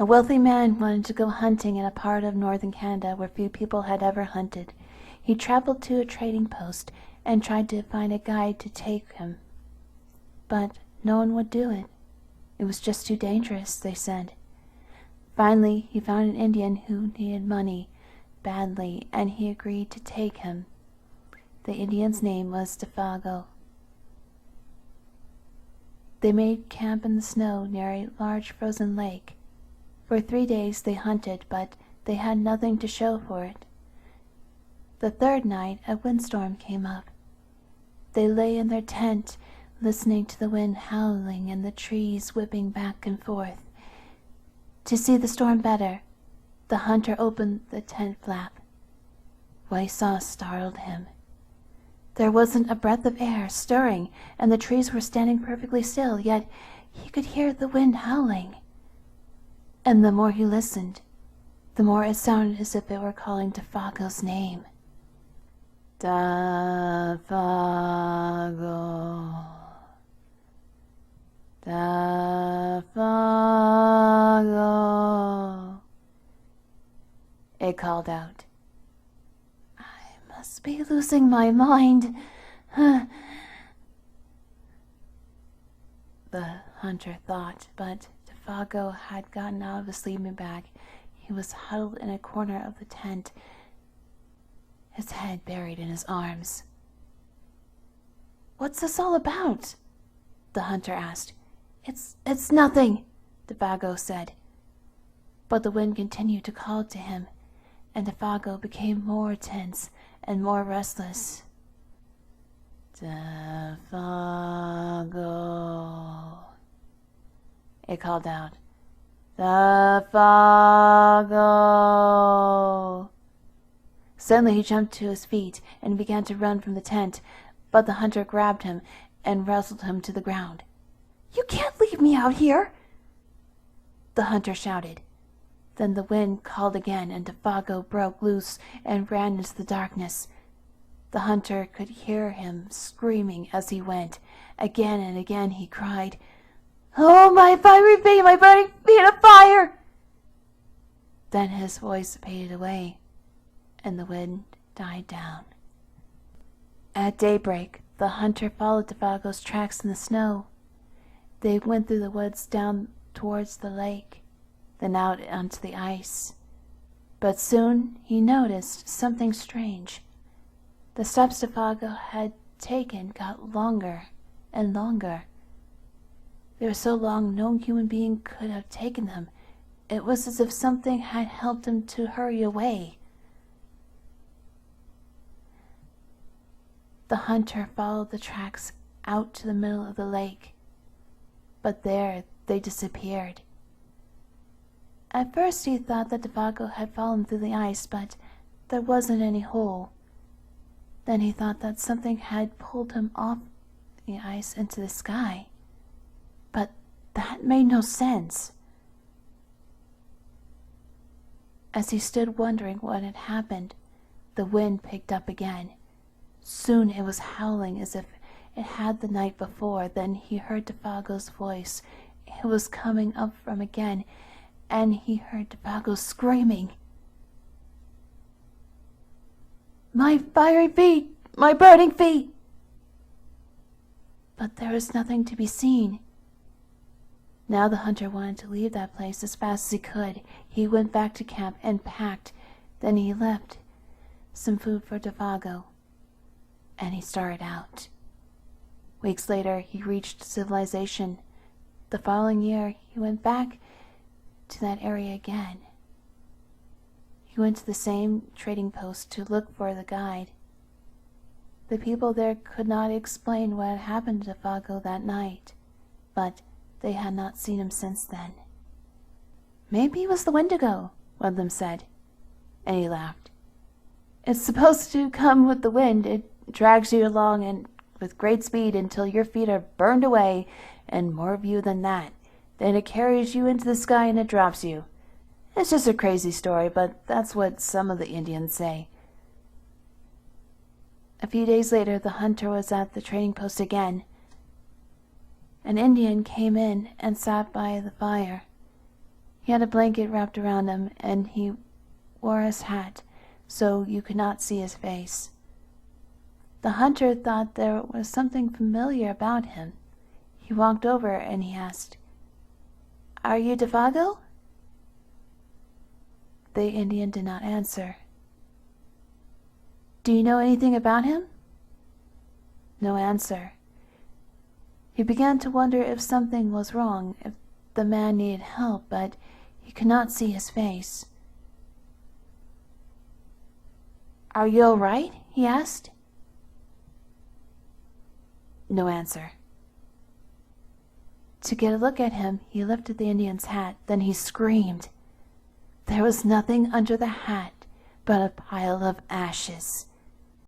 A wealthy man wanted to go hunting in a part of northern Canada where few people had ever hunted. He traveled to a trading post and tried to find a guide to take him. But no one would do it. It was just too dangerous, they said. Finally, he found an Indian who needed money badly, and he agreed to take him. The Indian's name was Defago. They made camp in the snow near a large frozen lake. For 3 days they hunted, but they had nothing to show for it. The third night, a windstorm came up. They lay in their tent, listening to the wind howling and the trees whipping back and forth. To see the storm better, the hunter opened the tent flap. What he saw startled him. There wasn't a breath of air stirring, and the trees were standing perfectly still, yet he could hear the wind howling. And the more he listened, the more it sounded as if it were calling Defago's name. Defago. Defago. It called out. I must be losing my mind. The hunter thought, but Defago had gotten out of his sleeping bag. He was huddled in a corner of the tent, his head buried in his arms. What's this all about? The hunter asked. It's nothing, Defago said. But the wind continued to call to him, and Defago became more tense and more restless. Defago. It called out. Defago. Suddenly he jumped to his feet and began to run from the tent, but the hunter grabbed him and wrestled him to the ground. You can't leave me out here, the hunter shouted. Then the wind called again, and Defago broke loose and ran into the darkness. The hunter could hear him screaming as he went. Again and again he cried, Oh, my fiery feet, my burning feet of fire! Then his voice faded away, and the wind died down. At daybreak, the hunter followed Defago's tracks in the snow. They went through the woods down towards the lake, then out onto the ice. But soon he noticed something strange. The steps Defago had taken got longer and longer. They were so long no human being could have taken them. It was as if something had helped him to hurry away. The hunter followed the tracks out to the middle of the lake, but there they disappeared. At first he thought that Defago had fallen through the ice, but there wasn't any hole. Then he thought that something had pulled him off the ice into the sky. But that made no sense. As he stood wondering what had happened, the wind picked up again. Soon it was howling as if it had the night before. Then he heard Defago's voice. It was coming up from again, and he heard Defago screaming. My fiery feet! My burning feet! But there was nothing to be seen. Now the hunter wanted to leave that place as fast as he could. He went back to camp and packed. Then he left some food for Defago, and he started out. Weeks later, he reached civilization. The following year, he went back to that area again. He went to the same trading post to look for the guide. The people there could not explain what had happened to Defago that night, but they had not seen him since then. Maybe it was the Wendigo, one of them said, and he laughed. It's supposed to come with the wind. It drags you along and with great speed until your feet are burned away, and more of you than that. Then it carries you into the sky and it drops you. It's just a crazy story, but that's what some of the Indians say. A few days later, the hunter was at the trading post again. An Indian came in and sat by the fire. He had a blanket wrapped around him, and he wore his hat, so you could not see his face. The hunter thought there was something familiar about him. He walked over and he asked, "Are you Défago?" The Indian did not answer. "Do you know anything about him?" No answer. He began to wonder if something was wrong, if the man needed help, but he could not see his face. "Are you all right?" he asked. No answer. To get a look at him, he lifted the Indian's hat. Then he screamed. There was nothing under the hat but a pile of ashes.